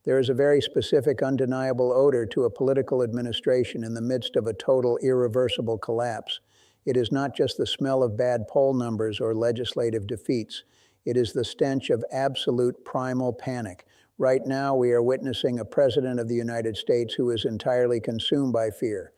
There is a very specific, undeniable odor to a political administration in the midst of a total, irreversible collapse. It is not just the smell of bad poll numbers or legislative defeats. It is the stench of absolute primal panic. Right now, we are witnessing a president of the United States who is entirely consumed by fear.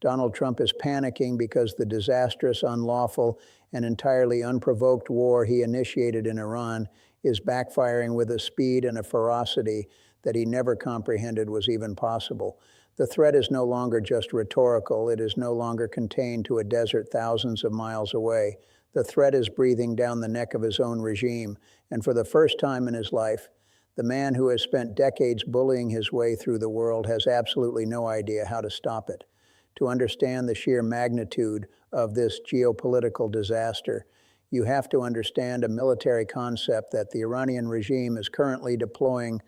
Donald Trump is panicking because the disastrous, unlawful, and entirely unprovoked war he initiated in Iran is backfiring with a speed and a ferocity that he never comprehended was even possible. The threat is no longer just rhetorical. It is no longer contained to a desert thousands of miles away. The threat is breathing down the neck of his own regime, and for the first time in his life, the man who has spent decades bullying his way through the world has absolutely no idea how to stop it. To understand the sheer magnitude of this geopolitical disaster, you have to understand a military concept that the Iranian regime is currently deploying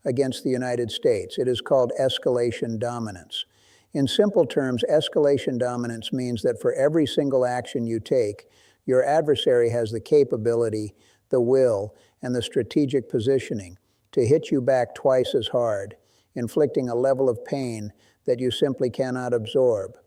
against the United States. It is called escalation dominance. In simple terms, escalation dominance means that for every single action you take, your adversary has the capability, the will, and the strategic positioning to hit you back twice as hard, inflicting a level of pain that you simply cannot absorb.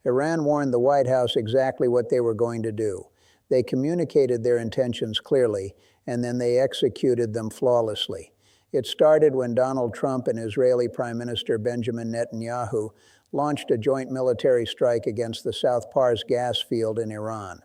Iran warned the White House exactly what they were going to do. They communicated their intentions clearly, and then they executed them flawlessly. It started when Donald Trump and Israeli Prime Minister Benjamin Netanyahu launched a joint military strike against the South Pars gas field in Iran.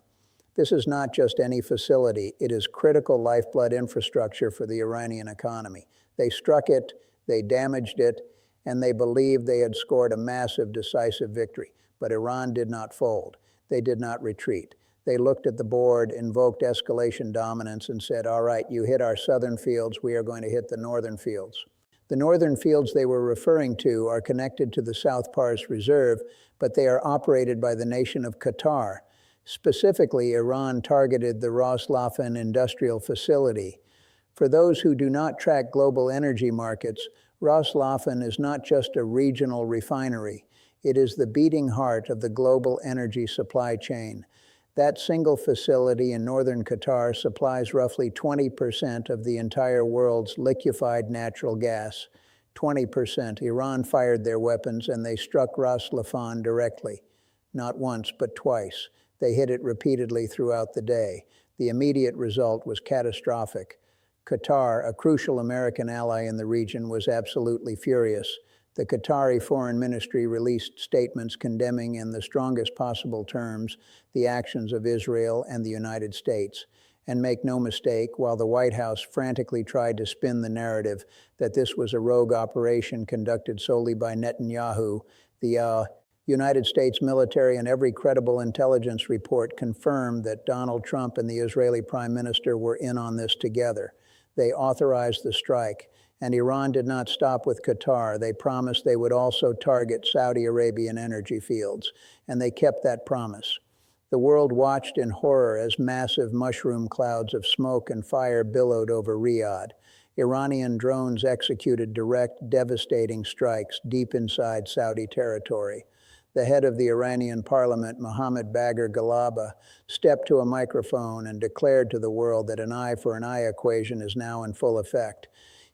This is not just any facility, it is critical lifeblood infrastructure for the Iranian economy. They struck it, they damaged it, and they believed they had scored a massive, decisive victory. But Iran did not fold. They did not retreat. They looked at the board, invoked escalation dominance, and said, all right, you hit our southern fields, we are going to hit the northern fields. The northern fields they were referring to are connected to the South Pars Reserve, but they are operated by the nation of Qatar. Specifically, Iran targeted the Ras Laffan industrial facility. For those who do not track global energy markets, Ras Laffan is not just a regional refinery. It is the beating heart of the global energy supply chain. That single facility in northern Qatar supplies roughly 20% of the entire world's liquefied natural gas. 20%. Iran fired their weapons and they struck Ras Laffan directly. Not once, but twice. They hit it repeatedly throughout the day. The immediate result was catastrophic. Qatar, a crucial American ally in the region, was absolutely furious. The Qatari Foreign Ministry released statements condemning in the strongest possible terms the actions of Israel and the United States. And make no mistake, while the White House frantically tried to spin the narrative that this was a rogue operation conducted solely by Netanyahu, the United States military and every credible intelligence report confirmed that Donald Trump and the Israeli Prime Minister were in on this together. They authorized the strike. And Iran did not stop with Qatar. They promised they would also target Saudi Arabian energy fields, and they kept that promise. The world watched in horror as massive mushroom clouds of smoke and fire billowed over Riyadh. Iranian drones executed direct, devastating strikes deep inside Saudi territory. The head of the Iranian parliament, Mohammad Bagher Ghalaba, stepped to a microphone and declared to the world that an eye for an eye equation is now in full effect.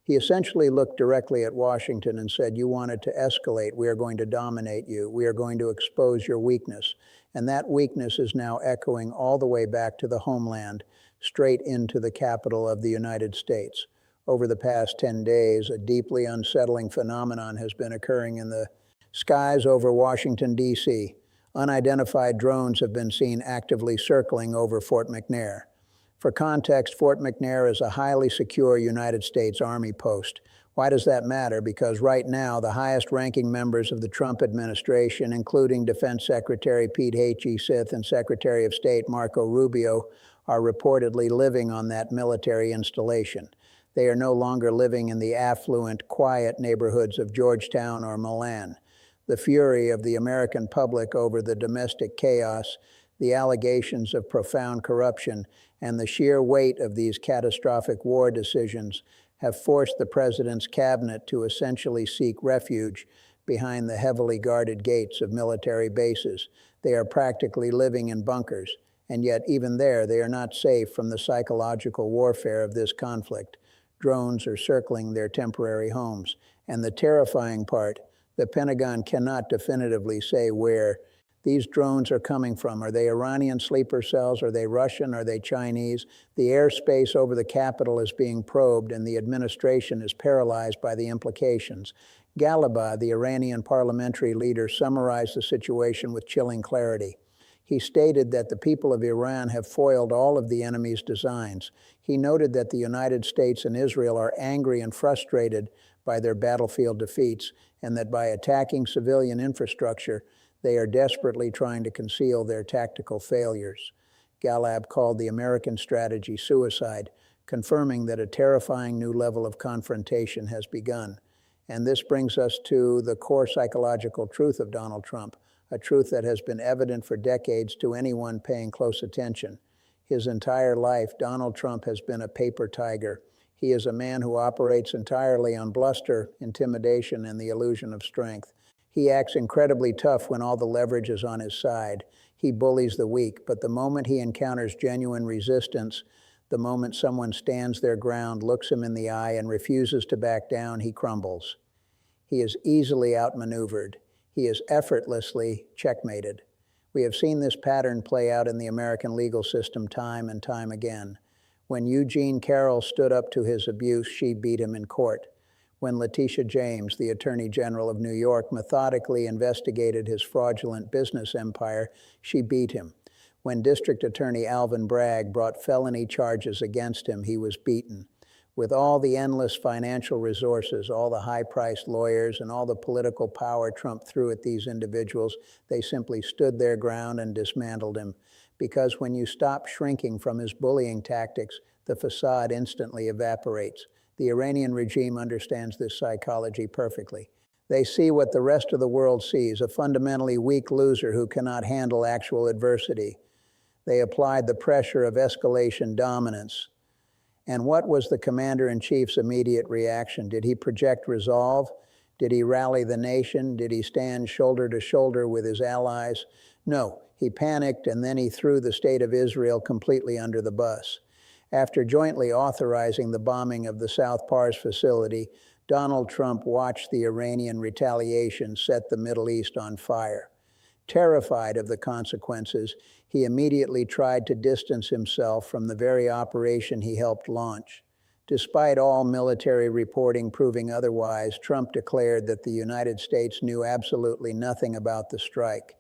He essentially looked directly at Washington and said, you wanted to escalate, we are going to dominate you, we are going to expose your weakness. And that weakness is now echoing all the way back to the homeland, straight into the capital of the United States. Over the past 10 days, a deeply unsettling phenomenon has been occurring in the skies over Washington, D.C. Unidentified drones have been seen actively circling over Fort McNair. For context, Fort McNair is a highly secure United States Army post. Why does that matter? Because right now, the highest-ranking members of the Trump administration, including Defense Secretary Pete Hegseth and Secretary of State Marco Rubio, are reportedly living on that military installation. They are no longer living in the affluent, quiet neighborhoods of Georgetown or Milan. The fury of the American public over the domestic chaos, the allegations of profound corruption, and the sheer weight of these catastrophic war decisions have forced the president's cabinet to essentially seek refuge behind the heavily guarded gates of military bases. They are practically living in bunkers, and yet even there they are not safe from the psychological warfare of this conflict. drones are circling their temporary homes. And the terrifying part, the Pentagon cannot definitively say where these drones are coming from. Are they Iranian sleeper cells? Are they Russian? Are they Chinese? The airspace over the capital is being probed, and the administration is paralyzed by the implications. Galibaf, the Iranian parliamentary leader, summarized the situation with chilling clarity. He stated that the people of Iran have foiled all of the enemy's designs. He noted that the United States and Israel are angry and frustrated by their battlefield defeats, and that by attacking civilian infrastructure, they are desperately trying to conceal their tactical failures. Galibaf called the American strategy suicide, confirming that a terrifying new level of confrontation has begun. And this brings us to the core psychological truth of Donald Trump, a truth that has been evident for decades to anyone paying close attention. His entire life, Donald Trump has been a paper tiger. He is a man who operates entirely on bluster, intimidation, and the illusion of strength. He acts incredibly tough when all the leverage is on his side. He bullies the weak, but the moment he encounters genuine resistance, the moment someone stands their ground, looks him in the eye, and refuses to back down, he crumbles. He is easily outmaneuvered. He is effortlessly checkmated. We have seen this pattern play out in the American legal system time and time again. When Eugene Carroll stood up to his abuse, she beat him in court. When Letitia James, the Attorney General of New York, methodically investigated his fraudulent business empire, she beat him. When District Attorney Alvin Bragg brought felony charges against him, he was beaten. With all the endless financial resources, all the high-priced lawyers, and all the political power Trump threw at these individuals, they simply stood their ground and dismantled him. Because when you stop shrinking from his bullying tactics, the facade instantly evaporates. The Iranian regime understands this psychology perfectly. They see what the rest of the world sees, a fundamentally weak loser who cannot handle actual adversity. They applied the pressure of escalation dominance. And what was the commander-in-chief's immediate reaction? Did he project resolve? Did he rally the nation? Did he stand shoulder to shoulder with his allies? No, he panicked, and then he threw the state of Israel completely under the bus. After jointly authorizing the bombing of the South Pars facility, Donald Trump watched the Iranian retaliation set the Middle East on fire. Terrified of the consequences, he immediately tried to distance himself from the very operation he helped launch. Despite all military reporting proving otherwise, Trump declared that the United States knew absolutely nothing about the strike.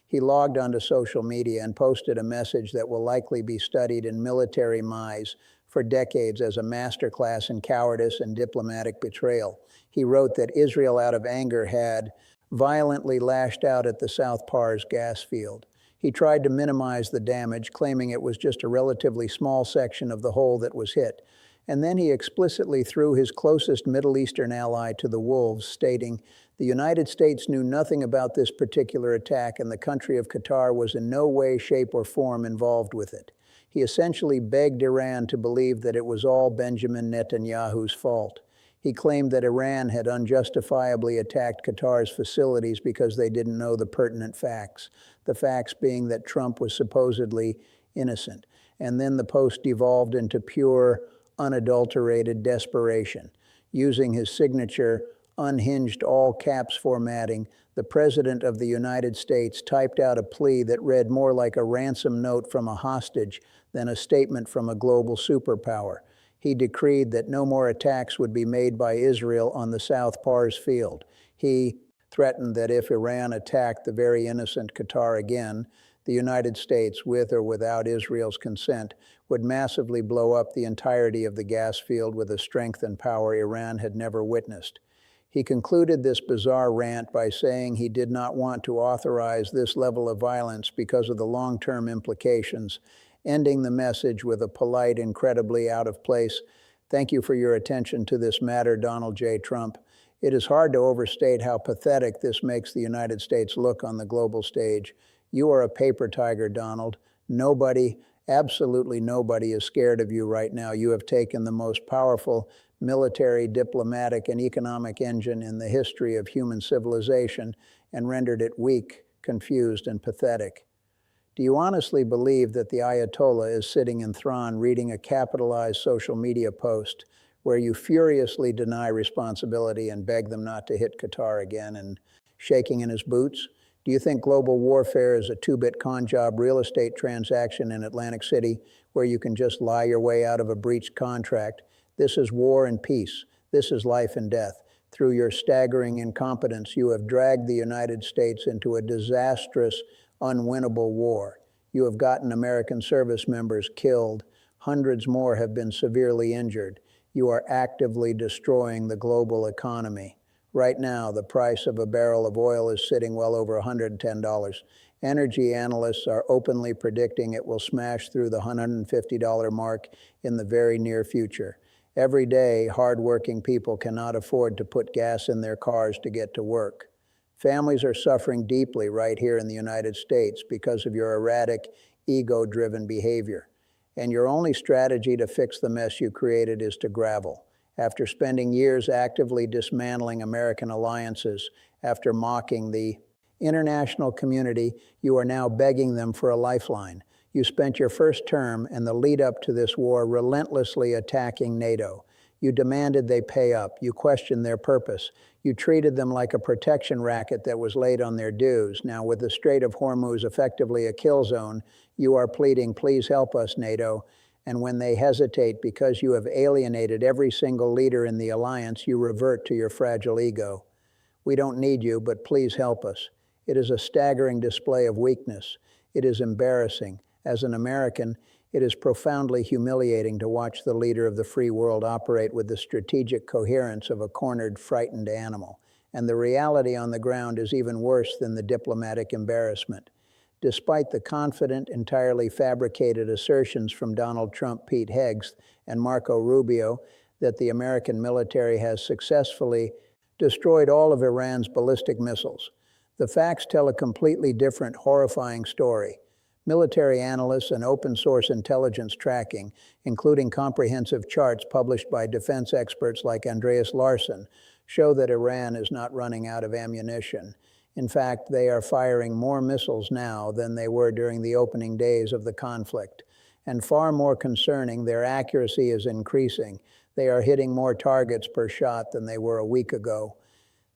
He logged onto social media and posted a message that will likely be studied in military minds for decades as a masterclass in cowardice and diplomatic betrayal. He wrote that Israel, out of anger, had violently lashed out at the South Pars gas field. He tried to minimize the damage, claiming it was just a relatively small section of the hole that was hit. And then he explicitly threw his closest Middle Eastern ally to the wolves, stating, "The United States knew nothing about this particular attack, and the country of Qatar was in no way, shape, or form involved with it." He essentially begged Iran to believe that it was all Benjamin Netanyahu's fault. He claimed that Iran had unjustifiably attacked Qatar's facilities because they didn't know the pertinent facts, the facts being that Trump was supposedly innocent. And then the post devolved into pure, unadulterated desperation. Using his signature, unhinged all-caps formatting, the President of the United States typed out a plea that read more like a ransom note from a hostage than a statement from a global superpower. He decreed that no more attacks would be made by Israel on the South Pars field. He threatened that if Iran attacked the very innocent Qatar again, the United States, with or without Israel's consent, would massively blow up the entirety of the gas field with a strength and power Iran had never witnessed. He concluded this bizarre rant by saying he did not want to authorize this level of violence because of the long-term implications, ending the message with a polite, incredibly out of place, "Thank you for your attention to this matter, Donald J. Trump." It is hard to overstate how pathetic this makes the United States look on the global stage. You are a paper tiger, Donald. Nobody, absolutely nobody, is scared of you right now. You have taken the most powerful military, diplomatic, and economic engine in the history of human civilization and rendered it weak, confused, and pathetic. Do you honestly believe that the Ayatollah is sitting enthroned reading a capitalized social media post, where you furiously deny responsibility and beg them not to hit Qatar again, and shaking in his boots? Do you think global warfare is a two-bit con job real estate transaction in Atlantic City where you can just lie your way out of a breached contract? This is war and peace. This is life and death. Through your staggering incompetence, you have dragged the United States into a disastrous, unwinnable war. You have gotten American service members killed. Hundreds more have been severely injured. You are actively destroying the global economy. Right now, the price of a barrel of oil is sitting well over $110. Energy analysts are openly predicting it will smash through the $150 mark in the very near future. Every day, hardworking people cannot afford to put gas in their cars to get to work. Families are suffering deeply right here in the United States because of your erratic, ego-driven behavior. And your only strategy to fix the mess you created is to gravel. After spending years actively dismantling American alliances, after mocking the international community, you are now begging them for a lifeline. You spent your first term and the lead up to this war relentlessly attacking NATO. You demanded they pay up. You questioned their purpose. You treated them like a protection racket that was late on their dues. Now, with the Strait of Hormuz effectively a kill zone, you are pleading, please help us, NATO. And when they hesitate because you have alienated every single leader in the alliance, you revert to your fragile ego. We don't need you, but please help us. It is a staggering display of weakness. It is embarrassing. As an American, it is profoundly humiliating to watch the leader of the free world operate with the strategic coherence of a cornered, frightened animal. And the reality on the ground is even worse than the diplomatic embarrassment. Despite the confident, entirely fabricated assertions from Donald Trump, Pete Hegseth, and Marco Rubio that the American military has successfully destroyed all of Iran's ballistic missiles, the facts tell a completely different, horrifying story. Military analysts and open-source intelligence tracking, including comprehensive charts published by defense experts like Andreas Larson, show that Iran is not running out of ammunition. In fact, they are firing more missiles now than they were during the opening days of the conflict. And far more concerning, their accuracy is increasing. They are hitting more targets per shot than they were a week ago.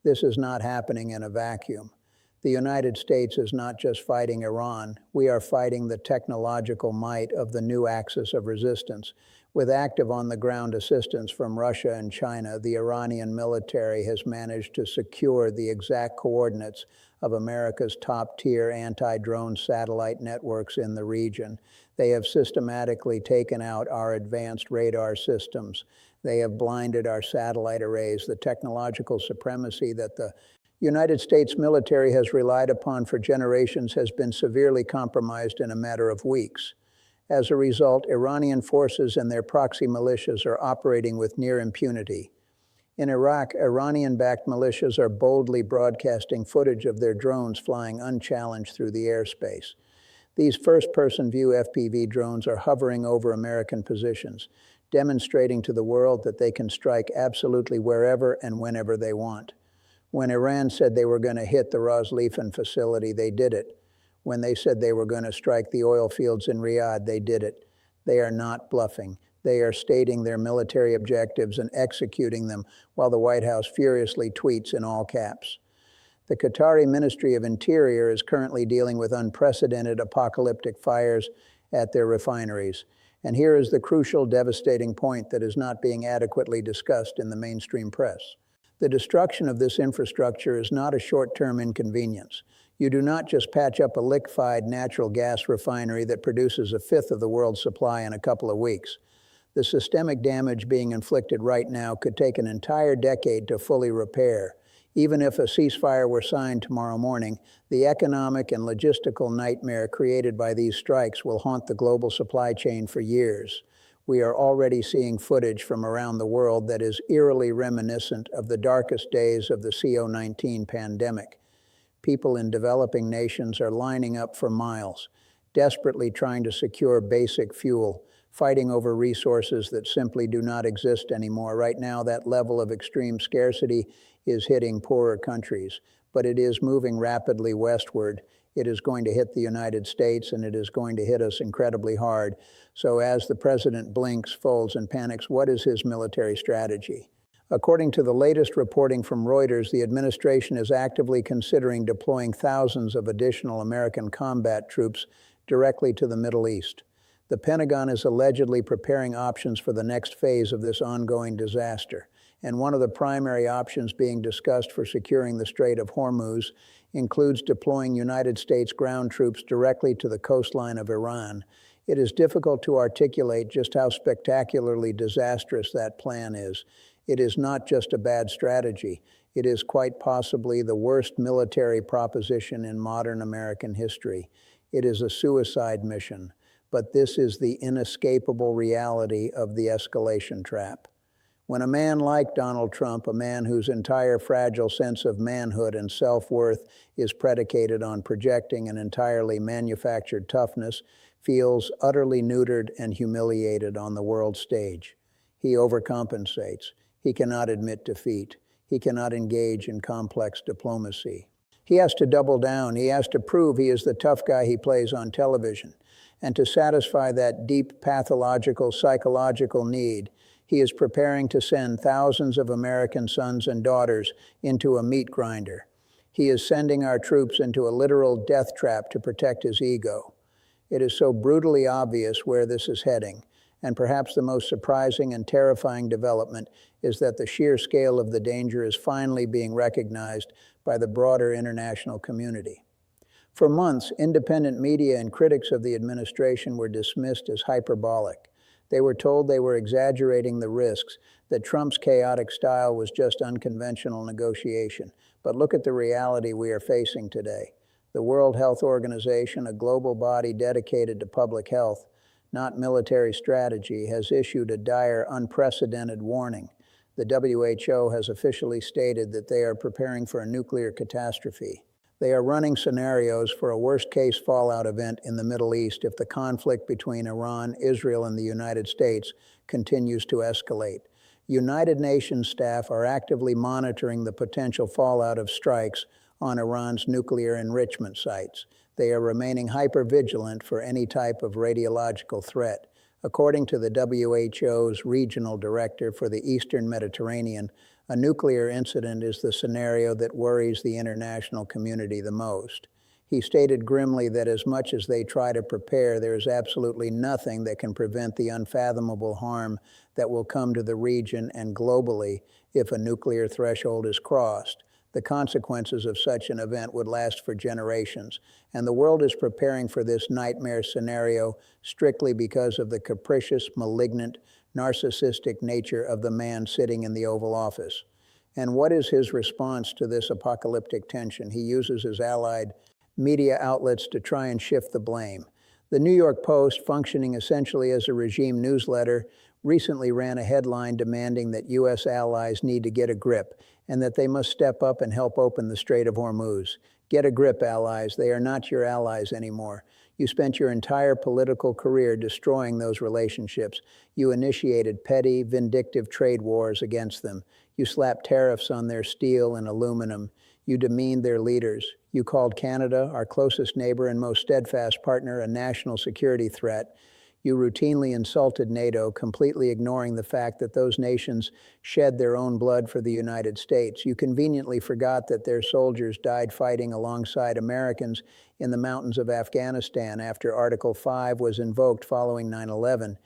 This is not happening in a vacuum. The United States is not just fighting Iran. We are fighting the technological might of the new axis of resistance. With active on-the-ground assistance from Russia and China, the Iranian military has managed to secure the exact coordinates of America's top-tier anti-drone satellite networks in the region. They have systematically taken out our advanced radar systems. They have blinded our satellite arrays. The technological supremacy that the United States military has relied upon for generations has been severely compromised in a matter of weeks. As a result, Iranian forces and their proxy militias are operating with near impunity. In Iraq, Iranian-backed militias are boldly broadcasting footage of their drones flying unchallenged through the airspace. These first-person view FPV drones are hovering over American positions, demonstrating to the world that they can strike absolutely wherever and whenever they want. When Iran said they were going to hit the Ras-Leafan facility, they did it. When they said they were going to strike the oil fields in Riyadh, they did it. They are not bluffing. They are stating their military objectives and executing them while the White House furiously tweets in all caps. The Qatari Ministry of Interior is currently dealing with unprecedented apocalyptic fires at their refineries. And here is the crucial, devastating point that is not being adequately discussed in the mainstream press. The destruction of this infrastructure is not a short-term inconvenience. You do not just patch up a liquefied natural gas refinery that produces a fifth of the world's supply in a couple of weeks. The systemic damage being inflicted right now could take an entire decade to fully repair. Even if a ceasefire were signed tomorrow morning, the economic and logistical nightmare created by these strikes will haunt the global supply chain for years. We are already seeing footage from around the world that is eerily reminiscent of the darkest days of the CO-19 pandemic. People in developing nations are lining up for miles, desperately trying to secure basic fuel, fighting over resources that simply do not exist anymore. Right now, that level of extreme scarcity is hitting poorer countries, but it is moving rapidly westward. It is going to hit the United States, and it is going to hit us incredibly hard. So as the president blinks, folds, and panics, what is his military strategy? According to the latest reporting from Reuters, the administration is actively considering deploying thousands of additional American combat troops directly to the Middle East. The Pentagon is allegedly preparing options for the next phase of this ongoing disaster, and one of the primary options being discussed for securing the Strait of Hormuz includes deploying United States ground troops directly to the coastline of Iran. It is difficult to articulate just how spectacularly disastrous that plan is. It is not just a bad strategy. It is quite possibly the worst military proposition in modern American history. It is a suicide mission, but this is the inescapable reality of the escalation trap. When a man like Donald Trump, a man whose entire fragile sense of manhood and self-worth is predicated on projecting an entirely manufactured toughness, feels utterly neutered and humiliated on the world stage, he overcompensates. He cannot admit defeat. He cannot engage in complex diplomacy. He has to double down. He has to prove he is the tough guy he plays on television. And to satisfy that deep pathological psychological need, he is preparing to send thousands of American sons and daughters into a meat grinder. He is sending our troops into a literal death trap to protect his ego. It is so brutally obvious where this is heading. And perhaps the most surprising and terrifying development is that the sheer scale of the danger is finally being recognized by the broader international community. For months, independent media and critics of the administration were dismissed as hyperbolic. They were told they were exaggerating the risks, that Trump's chaotic style was just unconventional negotiation. But look at the reality we are facing today. The World Health Organization, a global body dedicated to public health, not military strategy, has issued a dire, unprecedented warning. The WHO has officially stated that they are preparing for a nuclear catastrophe. They are running scenarios for a worst-case fallout event in the Middle East if the conflict between Iran, Israel, and the United States continues to escalate. United Nations staff are actively monitoring the potential fallout of strikes on Iran's nuclear enrichment sites. They are remaining hyper-vigilant for any type of radiological threat. According to the WHO's regional director for the Eastern Mediterranean, a nuclear incident is the scenario that worries the international community the most. He stated grimly that as much as they try to prepare, there is absolutely nothing that can prevent the unfathomable harm that will come to the region and globally if a nuclear threshold is crossed. The consequences of such an event would last for generations, and the world is preparing for this nightmare scenario strictly because of the capricious, malignant, narcissistic nature of the man sitting in the Oval Office. And what is his response to this apocalyptic tension? He uses his allied media outlets to try and shift the blame. The New York Post, functioning essentially as a regime newsletter, recently ran a headline demanding that U.S. allies need to get a grip and that they must step up and help open the Strait of Hormuz. Get a grip, allies. They are not your allies anymore. You spent your entire political career destroying those relationships. You initiated petty, vindictive trade wars against them. You slapped tariffs on their steel and aluminum. You demeaned their leaders. You called Canada, our closest neighbor and most steadfast partner, a national security threat. You routinely insulted NATO, completely ignoring the fact that those nations shed their own blood for the United States. You conveniently forgot that their soldiers died fighting alongside Americans in the mountains of Afghanistan after Article 5 was invoked following 9/11.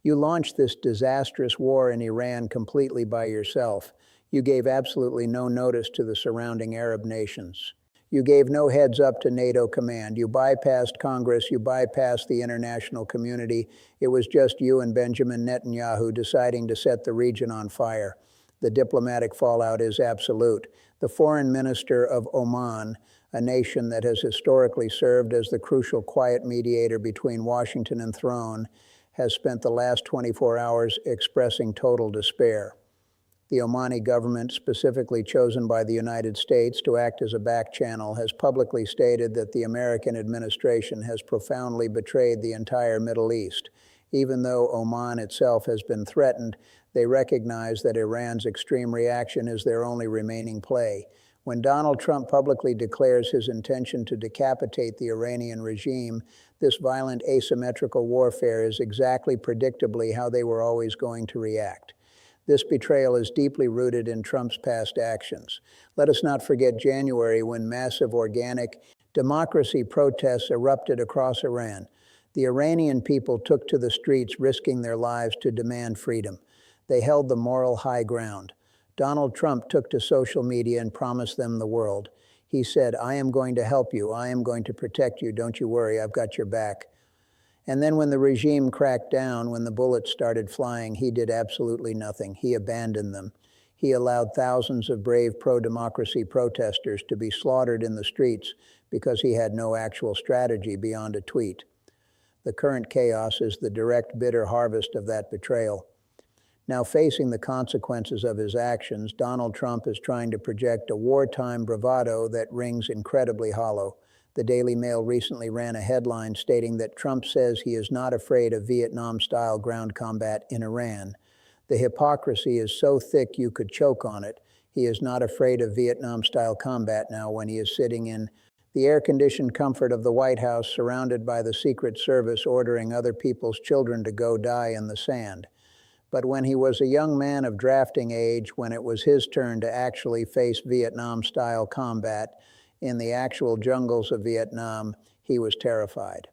You launched this disastrous war in Iran completely by yourself. You gave absolutely no notice to the surrounding Arab nations. You gave no heads up to NATO command. You bypassed Congress. You bypassed the international community. It was just you and Benjamin Netanyahu deciding to set the region on fire. The diplomatic fallout is absolute. The foreign minister of Oman, a nation that has historically served as the crucial quiet mediator between Washington and throne, has spent the last 24 hours expressing total despair. The Omani government, specifically chosen by the United States to act as a back channel, has publicly stated that the American administration has profoundly betrayed the entire Middle East. Even though Oman itself has been threatened, they recognize that Iran's extreme reaction is their only remaining play. When Donald Trump publicly declares his intention to decapitate the Iranian regime, this violent asymmetrical warfare is exactly predictably how they were always going to react. This betrayal is deeply rooted in Trump's past actions. Let us not forget January when massive organic democracy protests erupted across Iran. The Iranian people took to the streets, risking their lives to demand freedom. They held the moral high ground. Donald Trump took to social media and promised them the world. He said, "I am going to help you. I am going to protect you. Don't you worry. I've got your back." And then when the regime cracked down, when the bullets started flying, he did absolutely nothing. He abandoned them. He allowed thousands of brave pro-democracy protesters to be slaughtered in the streets because he had no actual strategy beyond a tweet. The current chaos is the direct, bitter harvest of that betrayal. Now, facing the consequences of his actions, Donald Trump is trying to project a wartime bravado that rings incredibly hollow. The Daily Mail recently ran a headline stating that Trump says he is not afraid of Vietnam-style ground combat in Iran. The hypocrisy is so thick you could choke on it. He is not afraid of Vietnam-style combat now when he is sitting in the air-conditioned comfort of the White House, surrounded by the Secret Service ordering other people's children to go die in the sand. But when he was a young man of drafting age, when it was his turn to actually face Vietnam-style combat in the actual jungles of Vietnam, he was terrified.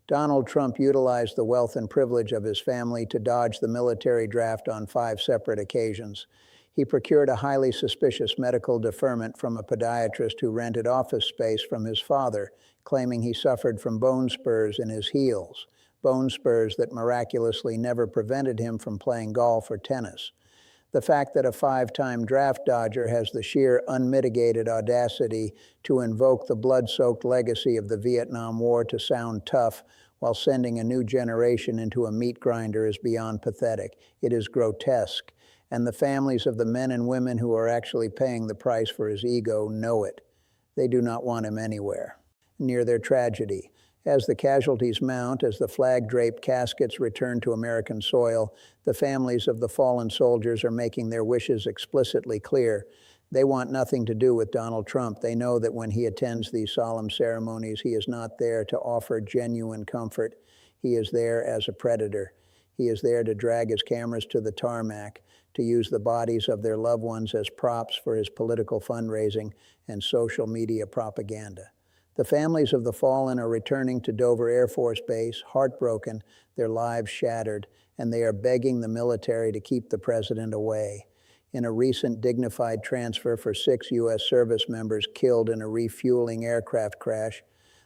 Donald Trump utilized the wealth and privilege of his family to dodge the military draft on 5 separate occasions. He procured a highly suspicious medical deferment from a podiatrist who rented office space from his father, claiming he suffered from bone spurs in his heels. Bone spurs that miraculously never prevented him from playing golf or tennis. The fact that a 5-time draft dodger has the sheer unmitigated audacity to invoke the blood-soaked legacy of the Vietnam War to sound tough while sending a new generation into a meat grinder is beyond pathetic. It is grotesque, and the families of the men and women who are actually paying the price for his ego know it. They do not want him anywhere near their tragedy. As the casualties mount, as the flag-draped caskets return to American soil, the families of the fallen soldiers are making their wishes explicitly clear. They want nothing to do with Donald Trump. They know that when he attends these solemn ceremonies, he is not there to offer genuine comfort. He is there as a predator. He is there to drag his cameras to the tarmac, to use the bodies of their loved ones as props for his political fundraising and social media propaganda. The families of the fallen are returning to Dover Air Force Base, heartbroken, their lives shattered, and they are begging the military to keep the president away. In a recent dignified transfer for 6 U.S. service members killed in a refueling aircraft crash,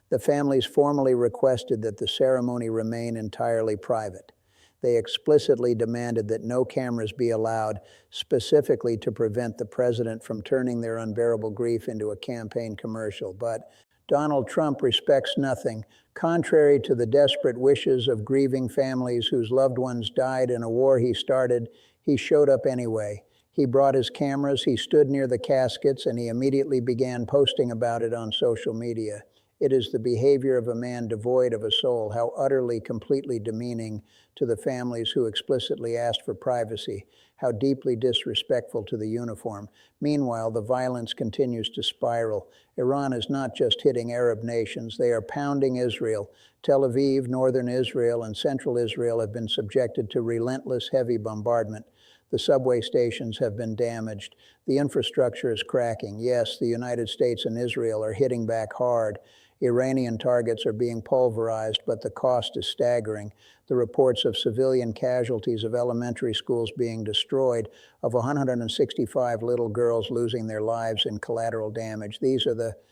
the families formally requested that the ceremony remain entirely private. They explicitly demanded that no cameras be allowed, specifically to prevent the president from turning their unbearable grief into a campaign commercial. But Donald Trump respects nothing. Contrary to the desperate wishes of grieving families whose loved ones died in a war he started, he showed up anyway. He brought his cameras, he stood near the caskets, and he immediately began posting about it on social media. It is the behavior of a man devoid of a soul, how utterly, completely demeaning to the families who explicitly asked for privacy, how deeply disrespectful to the uniform. Meanwhile, the violence continues to spiral. Iran is not just hitting Arab nations, they are pounding Israel. Tel Aviv, northern Israel, and central Israel have been subjected to relentless heavy bombardment. The subway stations have been damaged. The infrastructure is cracking. Yes, the United States and Israel are hitting back hard. Iranian targets are being pulverized, but the cost is staggering. The reports of civilian casualties of elementary schools being destroyed, of 165 little girls losing their lives in collateral damage. These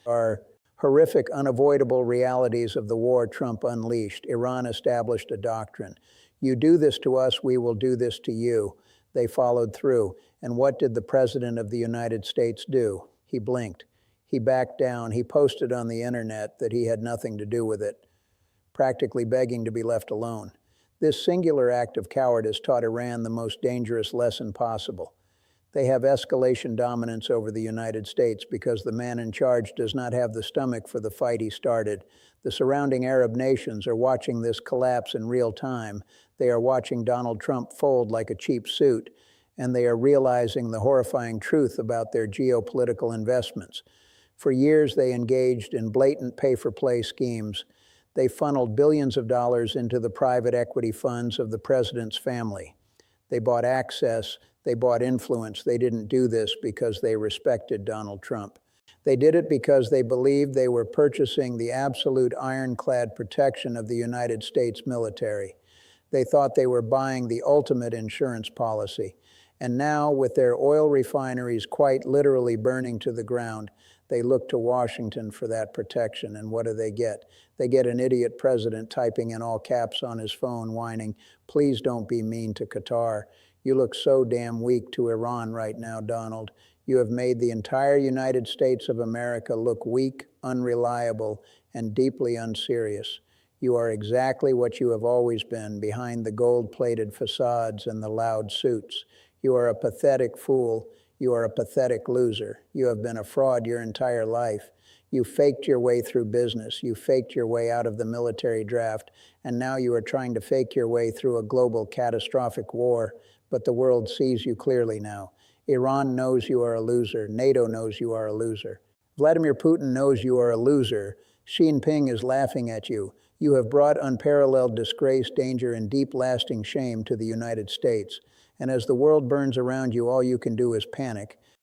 are horrific, unavoidable realities of the war Trump unleashed. Iran established a doctrine. You do this to us, we will do this to you. They followed through. And what did the President of the United States do? He blinked. He backed down. He posted on the internet that he had nothing to do with it, practically begging to be left alone. This singular act of cowardice taught Iran the most dangerous lesson possible. They have escalation dominance over the United States because the man in charge does not have the stomach for the fight he started. The surrounding Arab nations are watching this collapse in real time. They are watching Donald Trump fold like a cheap suit, and they are realizing the horrifying truth about their geopolitical investments. For years, they engaged in blatant pay-for-play schemes. They funneled billions of dollars into the private equity funds of the president's family. They bought access, they bought influence. They didn't do this because they respected Donald Trump. They did it because they believed they were purchasing the absolute ironclad protection of the United States military. They thought they were buying the ultimate insurance policy. And now, with their oil refineries quite literally burning to the ground, they look to Washington for that protection. And what do? They get an idiot president typing in all caps on his phone, whining, "Please don't be mean to Qatar. You look so damn weak to Iran right now, Donald. You have made the entire United States of America look weak, unreliable, and deeply unserious. You are exactly what you have always been, behind the gold-plated facades and the loud suits. You are a pathetic fool. You are a pathetic loser. You have been a fraud your entire life. You faked your way through business. You faked your way out of the military draft, and now you are trying to fake your way through a global catastrophic war, but the world sees you clearly now. Iran knows you are a loser. NATO knows you are a loser. Vladimir Putin knows you are a loser. Xi Jinping is laughing at you. You have brought unparalleled disgrace, danger, and deep lasting shame to the United States. And as the world burns around you, all you can do is panic.